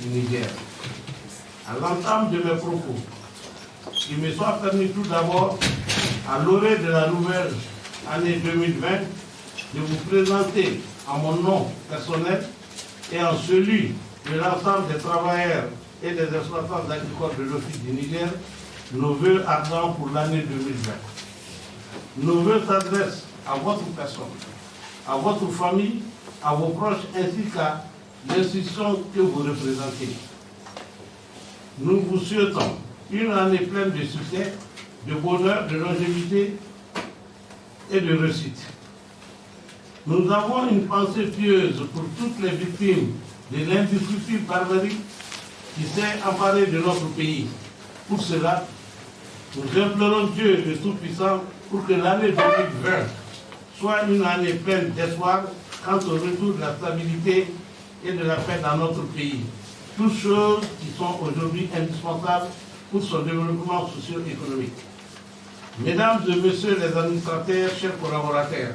du Niger. À l'entame de mes propos, il me soit permis tout d'abord, à l'orée de la nouvelle année 2020, de vous présenter en mon nom personnel et en celui de l'ensemble des travailleurs et des exploitants agricoles de l'Office du Niger, nos vœux ardents pour l'année 2020. Nos vœux s'adressent à votre personne, à votre famille, à vos proches ainsi qu'à l'institution que vous représentez. Nous vous souhaitons une année pleine de succès, de bonheur, de longévité et de réussite. Nous avons une pensée pieuse pour toutes les victimes de l'indescriptible barbarie qui s'est emparée de notre pays. Pour cela, nous implorons Dieu le Tout-Puissant pour que l'année 2020 soit une année pleine d'espoir quant au retour de la stabilité et de la paix dans notre pays. Toutes choses qui sont aujourd'hui indispensables pour son développement socio-économique. Mesdames et messieurs les administrateurs, chers collaborateurs,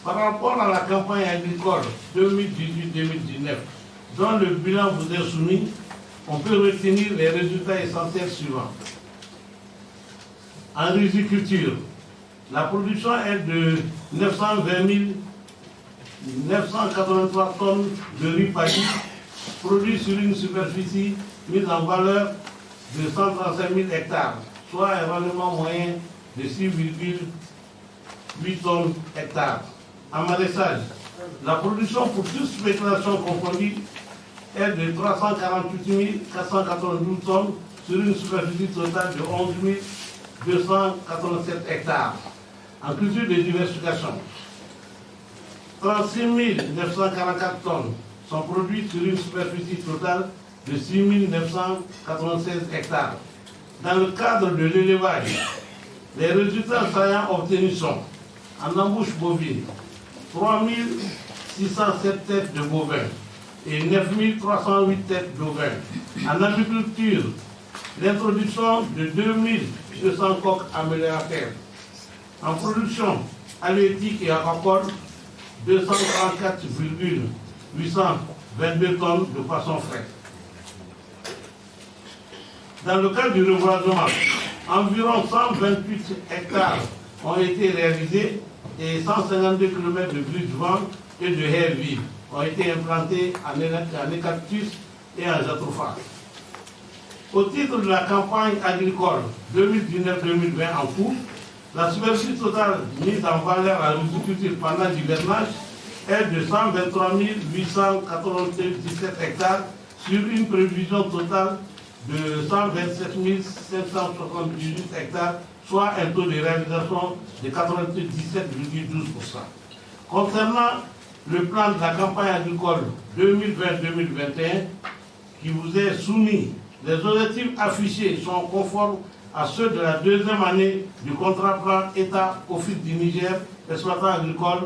par rapport à la campagne agricole 2018-2019, dont le bilan vous est soumis, on peut retenir les résultats essentiels suivants. En riziculture, la production est de 920 983 tonnes de riz paddy, produit sur une superficie mise en valeur de 135 000 hectares, soit un rendement moyen de 6,8 tonnes hectares. En maraîchage, la production pour toute spéculation confondue est de 348 492 tonnes sur une superficie totale de 11 287 hectares. En culture de diversification, 36 944 tonnes sont produites sur une superficie totale de 6 996 hectares. Dans le cadre de l'élevage, les résultats saillants obtenus sont en embouche bovine, 3 607 têtes de bovins et 9 308 têtes d'ovins. En agriculture, l'introduction de 2200 coques améliorateurs. En production halieutique et aquacole, 234,822 tonnes de poissons frais. Dans le cadre du reboisement, environ 128 hectares ont été réalisés et 152 km de brise-vent et de haies vives ont été implantés en eucalyptus et en jatropha. Au titre de la campagne agricole 2019-2020 en cours, la superficie totale mise en valeur à l'agriculture pendant l'hivernage est de 123 897 hectares sur une prévision totale de 127 578 hectares, soit un taux de réalisation de 97,12%. Concernant le plan de la campagne agricole 2020-2021 qui vous est soumis, les objectifs affichés sont conformes à ceux de la deuxième année du contrat plan État Office du Niger, exploitant agricole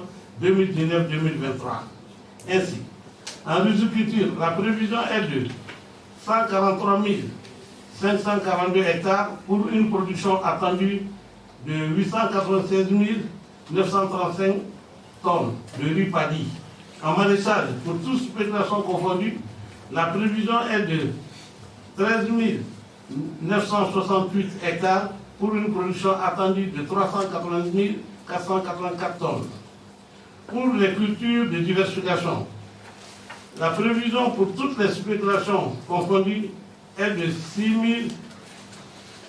2019-2023. Ainsi, en riziculture, la prévision est de 143 542 hectares pour une production attendue de 896 935 tonnes de riz paddy. En maraîchage, pour toute spéculation confondue, la prévision est de 13 968 hectares pour une production attendue de 380 484 tonnes. Pour les cultures de diversification, la prévision pour toutes les spéculations confondues est de 6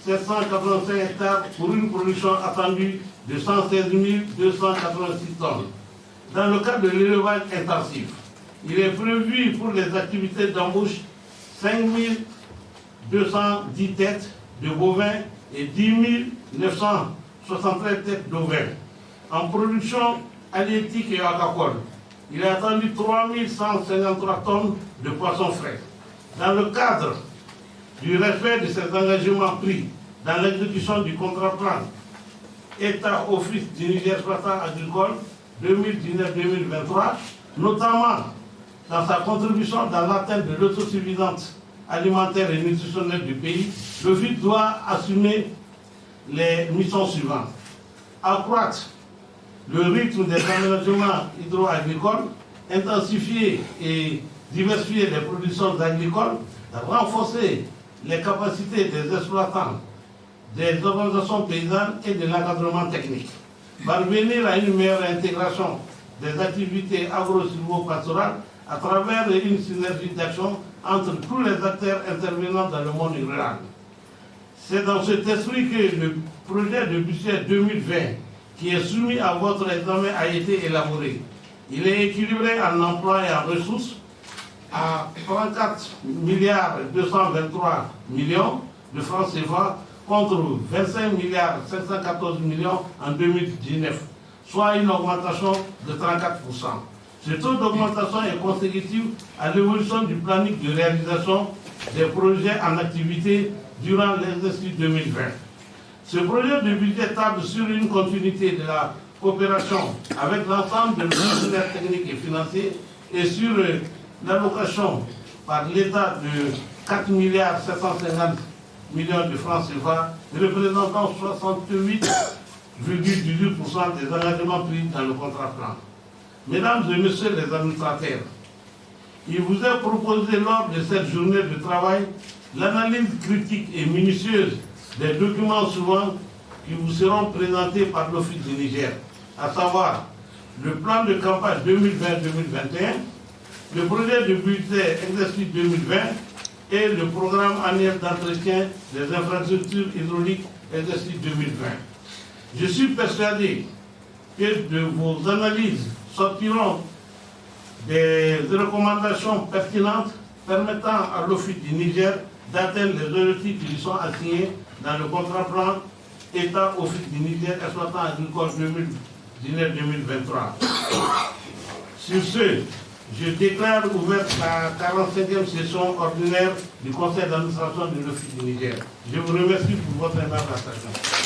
785 hectares pour une production attendue de 116 286 tonnes. Dans le cadre de l'élevage intensif, il est prévu pour les activités d'embauche 5 210 têtes de bovins et 10 973 têtes d'ovins. En production halieutique et aquacole, il est attendu 3 153 tonnes de poissons frais. Dans le cadre du respect de ces engagements pris dans l'exécution du contrat plan État Office du Niger exploitant agricole 2019-2023, notamment dans sa contribution dans l'atteinte de l'autosuffisance alimentaire et nutritionnelle du pays, l'Office doit assumer les missions suivantes. Accroître le rythme des aménagements hydro-agricoles, intensifier et diversifier les productions agricoles, renforcer les capacités des exploitants, des organisations paysannes et de l'encadrement technique, parvenir à une meilleure intégration des activités agro-silvopastorales à travers une synergie d'action entre tous les acteurs intervenant dans le monde rural. C'est dans cet esprit que le projet de budget 2020 qui est soumis à votre examen a été élaboré. Il est équilibré en emploi et en ressources à 34 milliards 223 millions de francs CFA contre 25 milliards 514 millions en 2019, soit une augmentation de 34%. Ce taux d'augmentation est consécutif à l'évolution du planning de réalisation des projets en activité durant l'exercice 2020. Ce projet de budget table sur une continuité de la coopération avec l'ensemble de nos partenaires techniques et financiers et sur l'allocation par l'État de 4 milliards 750 millions de francs CFA, représentant 68,18% des engagements pris dans le contrat plan. Mesdames et messieurs les administrateurs, il vous est proposé lors de cette journée de travail l'analyse critique et minutieuse des documents suivants qui vous seront présentés par l'Office du Niger, à savoir le plan de campagne 2020-2021, le projet de budget exercice 2020 et le programme annuel d'entretien des infrastructures hydrauliques exercice 2020. Je suis persuadé que de vos analyses sortiront des recommandations pertinentes permettant à l'Office du Niger d'atteindre les objectifs qui lui sont assignés dans le contrat plan État Office du Niger exploitant agricole 2019-2023. Sur ce, je déclare ouverte la 45e session ordinaire du Conseil d'administration de l'Office du Niger. Je vous remercie pour votre aimable attention.